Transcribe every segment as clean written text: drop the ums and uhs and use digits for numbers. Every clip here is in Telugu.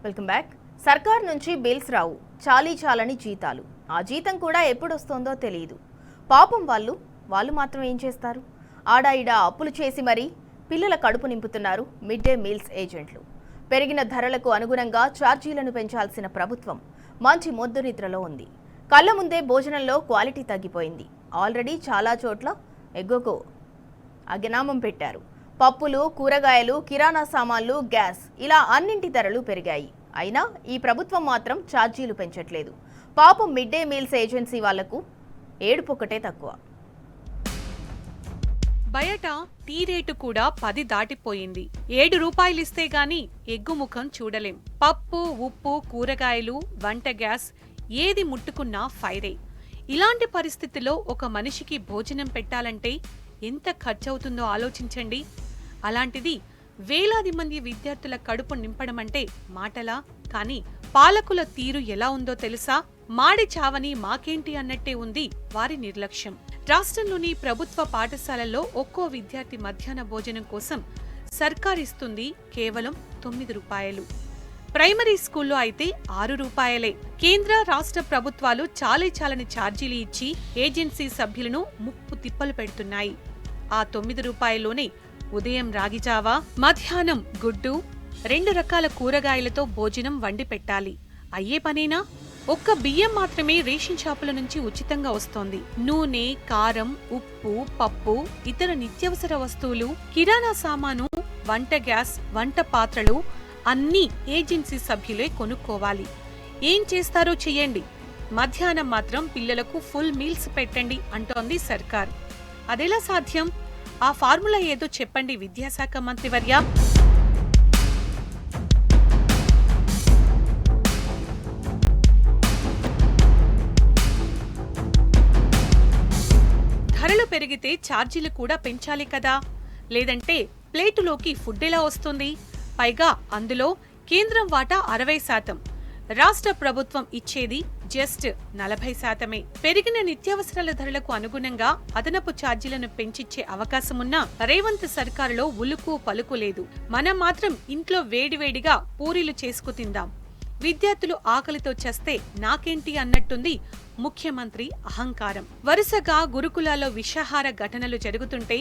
Welcome back. సర్కార్ నుంచి బిల్స్ రావు, చాలని జీతాలు. ఆ జీతం కూడా ఎప్పుడొస్తుందో తెలియదు. పాపం వాళ్ళు మాత్రం ఏం చేస్తారు? ఆడాయిడా అప్పులు చేసి మరీ పిల్లల కడుపు నింపుతున్నారు మిడ్ డే మీల్స్ ఏజెంట్లు. పెరిగిన ధరలకు అనుగుణంగా ఛార్జీలను పెంచాల్సిన ప్రభుత్వం మంచి మొద్దునిద్రలో ఉంది. కళ్ళ ముందే భోజనంలో క్వాలిటీ తగ్గిపోయింది. ఆల్రెడీ చాలా చోట్ల ఎగ్గోకో అగనామం పెట్టారు. పప్పులు, కూరగాయలు, కిరాణా సామాన్లు, గ్యాస్ ఇలా అన్నింటి ధరలు పెరిగాయి. అయినా ఈ ప్రభుత్వం మాత్రం ఛార్జీలు పెంచట్లేదు. పాపం మిడ్ డే మీల్స్ ఏజెన్సీ వాళ్లకు ఏడుపొక్కటే తక్కువ. బయట టీ రేటు కూడా 10 దాటిపోయింది. 7 రూపాయలిస్తే గాని ఎగ్గు ముఖం చూడలేం. పప్పు, ఉప్పు, కూరగాయలు, వంట గ్యాస్ ఏది ముట్టుకున్నా ఫైరే. ఇలాంటి పరిస్థితిలో ఒక మనిషికి భోజనం పెట్టాలంటే ఎంత ఖర్చవుతుందో ఆలోచించండి. అలాంటిది వేలాది మంది విద్యార్థుల కడుపు నింపడమంటే మాటలా? కానీ పాలకుల తీరు ఎలా ఉందో తెలుసా? మాడి చావని మాకేంటి అన్నట్టే ఉంది వారి నిర్లక్ష్యం. రాష్ట్రంలోని ప్రభుత్వ పాఠశాలల్లో ఒక్కో విద్యార్థి మధ్యాహ్న భోజనం కోసం సర్కారిస్తుంది కేవలం 9 రూపాయలు. ప్రైమరీ స్కూల్లో అయితే 6 రూపాయలే. కేంద్ర రాష్ట్ర ప్రభుత్వాలు చాలని ఛార్జీలు ఇచ్చి ఏజెన్సీ సభ్యులను ముప్పు తిప్పలు పెడుతున్నాయి. ఆ 9 రూపాయల్లోనే ఉదయం రాగిజావా, మధ్యాహ్నం గుడ్డు, 2 రకాల కూరగాయలతో భోజనం వండి పెట్టాలి. అయ్యే పనేనా? ఒక్క బియ్యం మాత్రమే రేషన్ షాపుల నుంచి ఉచితంగా వస్తోంది. నూనె, కారం, ఉప్పు, పప్పు, ఇతర నిత్యావసర వస్తువులు, కిరాణా సామాను, వంట గ్యాస్, వంట పాత్రలు అన్నీ ఏజెన్సీ సభ్యులే కొనుక్కోవాలి. ఏం చేస్తారో చెయ్యండి, మధ్యాహ్నం మాత్రం పిల్లలకు ఫుల్ మీల్స్ పెట్టండి అంటోంది సర్కార్. అదెలా సాధ్యం? ఆ ఫార్ములా ఏదో చెప్పండి విద్యాశాఖ మంత్రివర్య. ధరలు పెరిగితే ఛార్జీలు కూడా పెంచాలి కదా, లేదంటే ప్లేటులోకి ఫుడ్ ఎలా వస్తుంది? పైగా అందులో కేంద్రం వాటా 60%, రాష్ట్ర ప్రభుత్వం ఇచ్చేది జస్ట్ 40%. పెరిగిన నిత్యావసరాల ధరలకు అనుగుణంగా అదనపు ఛార్జీలను పెంచిచ్చే అవకాశమున్నా రేవంత్ సర్కారులో ఉలుకు పలుకు లేదు. మనం మాత్రం ఇంట్లో వేడివేడిగా పూరీలు చేసుకు తిందాం, విద్యార్థులు ఆకలితో చస్తే నాకేంటి అన్నట్టుంది ముఖ్యమంత్రి అహంకారం. వరుసగా గురుకులాల్లో విషాహార ఘటనలు జరుగుతుంటే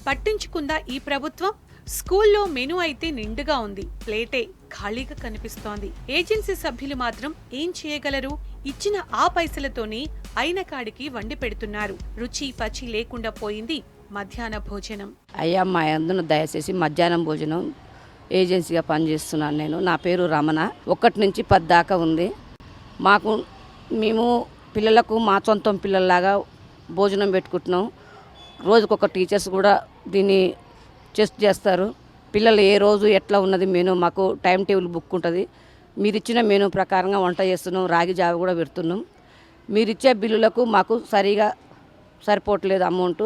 పట్టించుకుందా ఈ ప్రభుత్వం? స్కూల్లో మెనూ అయితే నిండుగా ఉంది, ప్లేటే ఖాళీగా కనిపిస్తోంది. ఏజెన్సీ సభ్యులు మాత్రం ఏం చేయగలరు? ఇచ్చిన ఆ పైసలతోనే అయిన కాడికి వండి పెడుతున్నారు. రుచి పచి లేకుండా పోయింది మధ్యాహ్న భోజనం. అయ్యా, మా అందును దయచేసి మధ్యాహ్నం భోజనం ఏజెన్సీగా పనిచేస్తున్నాను నేను. నా పేరు రమణ. 1 నుంచి 10 దాకా ఉంది. మేము పిల్లలకు మా సొంతం పిల్లల్లాగా భోజనం పెట్టుకుంటున్నాం. రోజుకొక టీచర్స్ కూడా దీన్ని చెక్ చేస్తారు. పిల్లలు ఏ రోజు ఎట్లా ఉన్నది మెనూ మాకు టైం టేబుల్ బుక్ ఉంటుంది. మీరు ఇచ్చిన మెనూ ప్రకారంగా వంట చేస్తున్నాం. రాగి జావ కూడా పెడుతున్నాం. మీరు ఇచ్చే బిల్లులకు మాకు సరిగా సరిపోవట్లేదు అమౌంట్.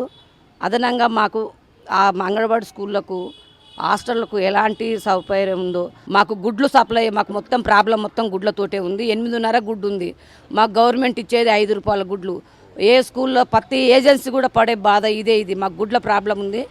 అదనంగా మాకు ఆ అంగన్వాడీ స్కూళ్ళకు, హాస్టళ్లకు ఎలాంటి సౌకర్యం ఉందో, మాకు గుడ్లు సప్లై, మాకు మొత్తం ప్రాబ్లం మొత్తం గుడ్లతోటే ఉంది. 8.5 గుడ్డు ఉంది. మాకు గవర్నమెంట్ ఇచ్చేది 5 రూపాయల గుడ్లు. ఏ స్కూల్లో ప్రతి ఏజెన్సీ కూడా పడే బాధ ఇది. మాకు గుడ్ల ప్రాబ్లం ఉంది.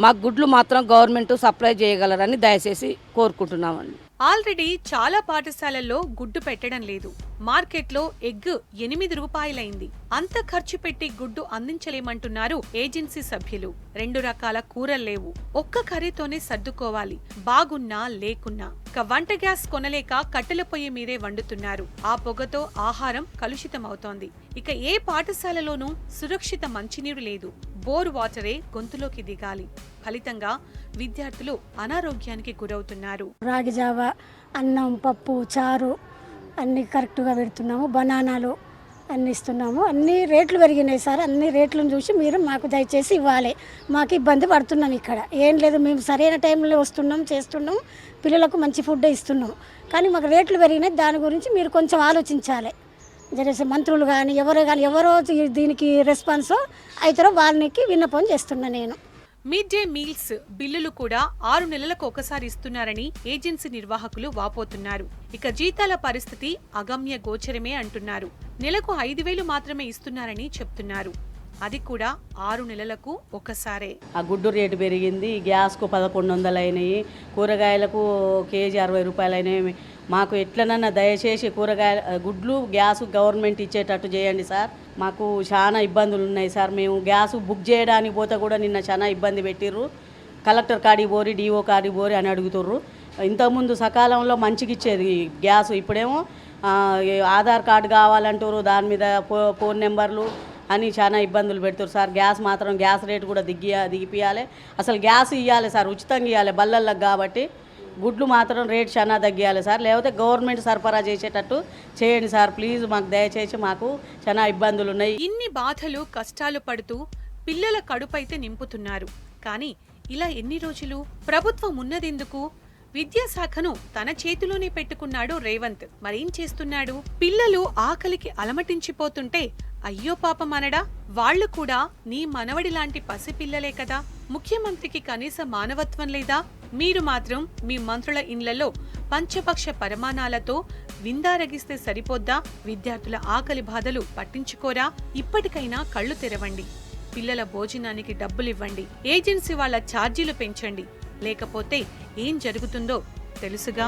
మాకు గుడ్లు మాత్రం గవర్నమెంట్ సప్లై చేయగలరని దయచేసి కోరుకుంటున్నామండి. ఆల్రెడీ చాలా పాఠశాలల్లో గుడ్డు పెట్టడం లేదు. మార్కెట్లో ఎగ్ 8 రూపాయలైంది. అంత ఖర్చు పెట్టి గుడ్డు అందించలేమంటున్నారు ఏజెన్సీ సభ్యులు. 2 రకాల కూరలు లేవు, ఒక్క కర్రీతోనే సర్దుకోవాలి, బాగున్నా లేకున్నా. వంట గ్యాస్ కొనలేక కట్టెల పొయ్యి మీదే వండుతున్నారు. ఆ పొగతో ఆహారం కలుషితమవుతోంది. ఇక ఏ పాఠశాలలోనూ సురక్షిత మంచినీరు లేదు. బోర్ వాటరే గొంతులోకి దిగాలి. ఫలితంగా విద్యార్థులు అనారోగ్యానికి గురవుతున్నారు. రాగి జావ, అన్నం, పప్పు, చారు అన్నీ కరెక్ట్గా పెడుతున్నాము. బనానాలు అన్నీ ఇస్తున్నాము. అన్ని రేట్లు పెరిగినాయి సార్. అన్ని రేట్లను చూసి మీరు మాకు దయచేసి ఇవ్వాలి. మాకు ఇబ్బంది పడుతున్నాం. ఇక్కడ ఏం లేదు, మేము సరైన టైంలో వస్తున్నాం, చేస్తున్నాం, పిల్లలకు మంచి ఫుడ్ ఇస్తున్నాం. కానీ మాకు రేట్లు పెరిగినాయి. దాని గురించి మీరు కొంచెం ఆలోచించాలి. జరేసి మంత్రులు కానీ ఎవరో దీనికి రెస్పాన్స్ అవుతారో వాళ్ళకి విన్నపం చేస్తున్నా నేను. మిడ్ డే మీల్స్ బిల్లులు కూడా 6 నెలలకు ఒకసారి ఇస్తున్నారని ఏజెన్సీ నిర్వాహకులు వాపోతున్నారు. ఇక జీతాల పరిస్థితి అగమ్య గోచరమే అంటున్నారు. నెలకు 5,000 మాత్రమే ఇస్తున్నారని చెప్తున్నారు. అది కూడా 6 నెలలకు ఒకసారే. ఆ గుడ్డు రేటు పెరిగింది, గ్యాస్కు 1100 అయినాయి, కూరగాయలకు కేజీ 60 రూపాయలు అయినాయి, మాకు ఎట్లనన్నా దయచేసి కూరగాయల గుడ్లు గ్యాస్ గవర్నమెంట్ ఇచ్చేటట్టు చేయండి సార్. మాకు చాలా ఇబ్బందులు ఉన్నాయి సార్. మేము గ్యాస్ బుక్ చేయడానికి పోతే కూడా నిన్న చాలా ఇబ్బంది పెట్టిర్రు. కలెక్టర్ కాడికి పోరి డిఓ కాడికి పోరి అని అడుగుతుర్రు. ఇంతకుముందు సకాలంలో మంచిగా ఇచ్చేది గ్యాస్, ఇప్పుడేమో ఆధార్ కార్డు కావాలంటారు, దాని మీద ఫోన్ నెంబర్లు అని చాలా ఇబ్బందులు పెడుతున్నారు సార్. గ్యాస్ మాత్రం గ్యాస్ రేటు కూడా దిగిపియాలి. అసలు గ్యాస్ ఇవ్వాలి సార్, ఉచితంగా ఇవ్వాలి బల్లలకు. కాబట్టి గుడ్లు మాత్రం రేటు చాలా తగ్గియాలి సార్, లేకపోతే గవర్నమెంట్ సరఫరా చేసేటట్టు చేయండి సార్ ప్లీజ్. మాకు దయచేసి, మాకు చాలా ఇబ్బందులు ఉన్నాయి. ఇన్ని బాధలు కష్టాలు పడుతూ పిల్లల కడుపైతే నింపుతున్నారు. కానీ ఇలా ఎన్ని రోజులు? ప్రభుత్వం ఉన్నదెందుకు? విద్యాశాఖను తన చేతిలోనే పెట్టుకున్నాడు రేవంత్. మరేం చేస్తున్నాడు? పిల్లలు ఆకలికి అలమటించిపోతుంటే అయ్యో పాపం అనడా? వాళ్లు కూడా నీ మనవడి లాంటి పసిపిల్లలే కదా. ముఖ్యమంత్రికి కనీస మానవత్వం లేదా? మీరు మాత్రం మీ మంత్రుల ఇండ్లలో పంచపక్ష పరమాణాలతో విందారగిస్తే సరిపోద్దా? విద్యార్థుల ఆకలి బాధలు పట్టించుకోరా? ఇప్పటికైనా కళ్ళు తెరవండి. పిల్లల భోజనానికి డబ్బులివ్వండి. ఏజెన్సీ వాళ్ళ ఛార్జీలు పెంచండి. లేకపోతే ఏం జరుగుతుందో తెలుసుగా.